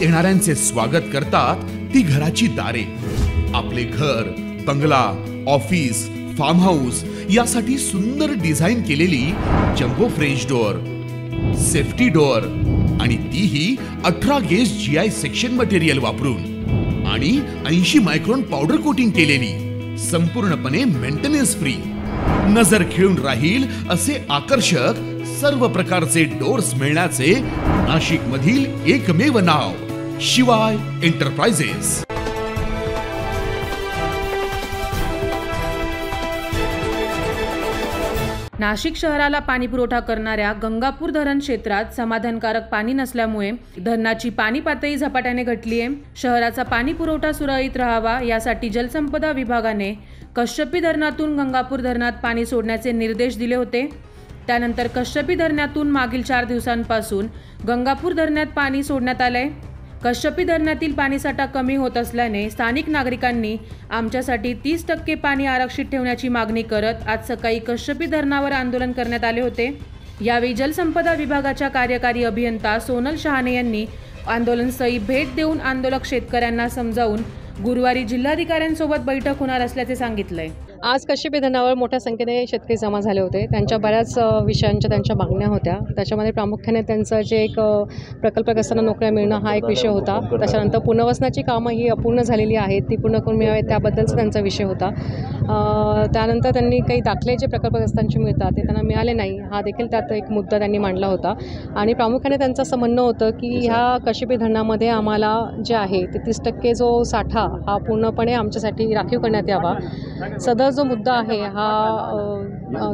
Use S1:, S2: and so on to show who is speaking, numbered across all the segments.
S1: येणाऱ्यांचे स्वागत करतात ती घराची दारे। आपले घर, बंगला, ऑफिस, फार्म हाऊस यासाठी सुंदर डिझाईन केलेली jumbo French door, safety door आणि तीही 18 गेज GI सेक्शन मटेरियल वापरून आणि 80 मायक्रॉन पावडर कोटिंग केलेली, संपूर्णपणे मेंटेनन्स फ्री, नजर खिळून राहील असे आकर्षक सर्व प्रकारचे डोर्स मिळण्याचे नाशिक मधील एकमेव नाव शिवाय एंटरप्राइजेस।
S2: नाशिक शहराला पाणी पुरवठा करणाऱ्या गंगापूर धरण क्षेत्रात समाधानकारक पाणी नसल्यामुळे धरणाची पाणी पातळी झपाट्याने घटली आहे। शहराचा पाणी पुरवठा सुरळीत राहावा यासाठी जलसंपदा विभागाने कश्यपी धरणातून गंगापूर धरणात पाणी सोडण्याचे निर्देश दिले होते। त्यानंतर कश्यपी धरणातून मागील 4 दिवसांपासून गंगापूर धरणात पाणी सोडण्यात आले। कश्यपी धरणातील पाणीसाठा कमी होत असल्याने स्थानिक नागरिकांनी आमच्यासाठी 30% पाणी आरक्षित ठेवण्याची मागणी करत आज सकाळी कश्यपी धरणावर आंदोलन करण्यात आले होते। यावेळी जलसंपदा विभागाच्या कार्यकारी अभियंता सोनल शहाणे यांनी आंदोलनस्थळी भेट देऊन आंदोलक शेतकऱ्यांना समजावून गुरुवारी जिल्हाधिकाऱ्यांसोबत बैठक होणार असल्याचे सांगितलंय।
S3: आज कश्यपी धरणावर मोठ्या संख्येने शेतकरी जमा झाले होते। त्यांच्या बऱ्याच विषयांच्या त्यांच्या मागण्या होत्या। त्याच्यामध्ये प्रामुख्याने त्यांचं जे एक प्रकल्पग्रस्तांना नोकऱ्या मिळणं हा एक विषय होता। त्याच्यानंतर पुनर्वसनाची कामं ही अपूर्ण झालेली आहेत, ती पूर्ण करून मिळावी त्याबद्दलचा त्यांचा विषय होता। त्यानंतर त्यांनी काही दाखले जे प्रकल्पग्रस्तांचे मिळतात ते त्यांना मिळाले नाही, हा देखील त्यात एक मुद्दा त्यांनी मांडला होता। आणि प्रामुख्याने त्यांचं असं म्हणणं होतं की ह्या कश्यपी धरणामध्ये आम्हाला जे आहे ते 30% जो साठा हा पूर्णपणे आमच्यासाठी राखीव करण्यात यावा। सदर जो मुद्दा आहे हा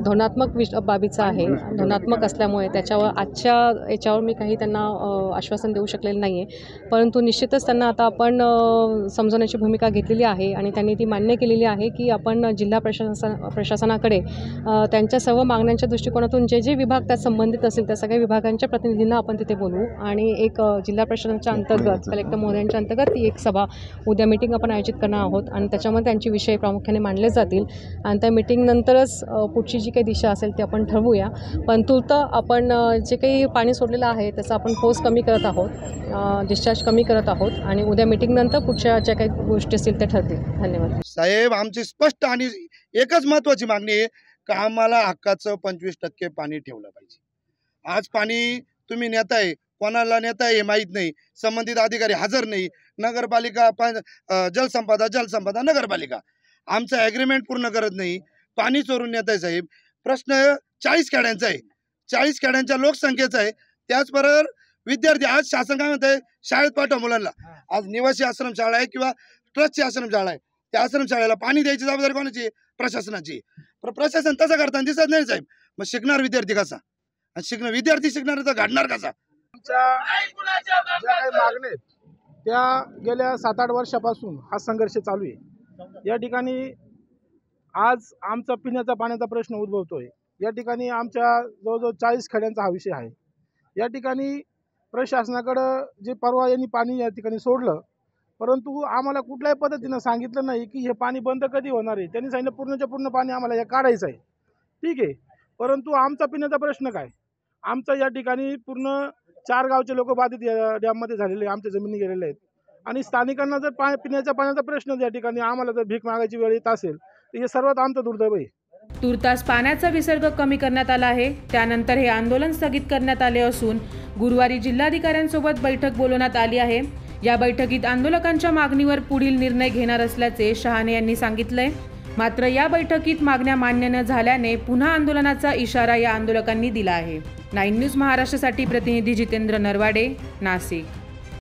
S3: धोरणात्मक बाबीचा आहे। धोरणात्मक असल्यामुळे त्याच्यावर आजच्या याच्यावर मी काही त्यांना आश्वासन देऊ शकलेलं नाही आहे, परंतु निश्चितच त्यांना आता आपण समजवण्याची भूमिका घेतलेली आहे आणि त्यांनी ती मान्य केलेली आहे की आपण जिल्हा प्रशासनाकडे त्यांच्या सर्व मागण्यांच्या दृष्टिकोनातून जे जे विभाग त्यात संबंधित असतील त्या सगळ्या विभागांच्या प्रतिनिधींना आपण तिथे बोलवू आणि एक जिल्हा प्रशासनाच्या अंतर्गत कलेक्टर महोदयांच्या अंतर्गत ती एक सभा उद्या मीटिंग आपण आयोजित करणार आहोत आणि त्याच्यामध्ये त्यांचे विषय प्रामुख्याने मांडले जातील आणि त्या मीटिंगनंतरच पुढची जी काही दिशा असेल ती आपण ठरवूया। पण तूर्त आपण जे काही पाणी सोडलेलं आहे त्याचा आपण फोर्स कमी करत आहोत, डिस्चार्ज कमी करत आहोत आणि उद्या मीटिंगनंतर पुढच्या ज्या काही गोष्टी असतील त्या ठरतील। धन्यवाद
S4: साहेब। आमची स्पष्ट आणि एकच महत्त्वाची मागणी आहे की आम्हाला हक्काचं 25% पाणी ठेवलं पाहिजे। आज पाणी तुम्ही नेताय, कोणाला नेताय हे माहीत नाही, संबंधित अधिकारी हजर नाही, नगरपालिका जलसंपदा नगरपालिका आमचं ॲग्रीमेंट पूर्ण करत नाही, पाणी चोरून नेत आहे। साहेब प्रश्न 40 खेड्यांचा आहे, 40 खेड्यांच्या लोकसंख्येचा आहे। त्याचबरोबर विद्यार्थी आज शासन काय म्हणत आहे, शाळेत पाठवा मुलांना। आज निवासी आश्रमशाळा आहे किंवा ट्रस्टची आश्रमशाळा आहे, त्या आश्रमशाळेला पाणी द्यायची जबाबदारी कोणाची? प्रशासनाची। प्रशासन तसं करताना दिसत नाही साहेब। मग शिकणार विद्यार्थी कसा आणि विद्यार्थी शिकणार तर घडणार कसा?
S5: ज्या काही मागण्या त्या गेल्या 7-8 वर्षापासून हा संघर्ष चालू आहे। या ठिकाणी आज आमचा पिण्याचा पाण्याचा प्रश्न उद्भवतोय। या ठिकाणी आमच्या जवळजवळ 40 खेड्यांचा हा विषय आहे। या ठिकाणी प्रशासनाकडं जे परवा यांनी पाणी या ठिकाणी सोडलं, परंतु आम्हाला कुठल्याही पद्धतीनं सांगितलं नाही की हे पाणी बंद कधी होणार आहे। त्यांनी सांगितलं पूर्णच्या पूर्ण पाणी आम्हाला हे काढायचं आहे, ठीक आहे, परंतु आमचा पिण्याचा प्रश्न काय? आमचा या ठिकाणी पूर्ण 4 गावचे लोक बाधित या डॅममध्ये झालेले, आमच्या जमिनी गेलेल्या आहेत आणि स्थानिकांना जर पिण्याच्या पाण्याचा प्रश्न या ठिकाणी आम्हाला जर भीक मागायची वेळ येत असेल तर हे सर्वात आमचं दुर्दैव आहे।
S2: तुर्तास पाण्याचा विसर्ग कमी करण्यात आला आहे। त्यानंतर हे आंदोलन स्थगित करण्यात आले असून गुरुवारी जिल्हाधिकाऱ्यांसोबत बैठक बोलवण्यात आली आहे। या बैठकीत आंदोलकांच्या मागणीवर पुढील निर्णय घेणार असल्याचे शहाणे यांनी सांगितलंय। मात्र या बैठकीत मागण्या मान्य न झाल्याने पुन्हा आंदोलनाचा इशारा या आंदोलकांनी दिला आहे। 9 न्यूज महाराष्ट्रासाठी प्रतिनिधी जितेंद्र नरवाडे, नाशिक।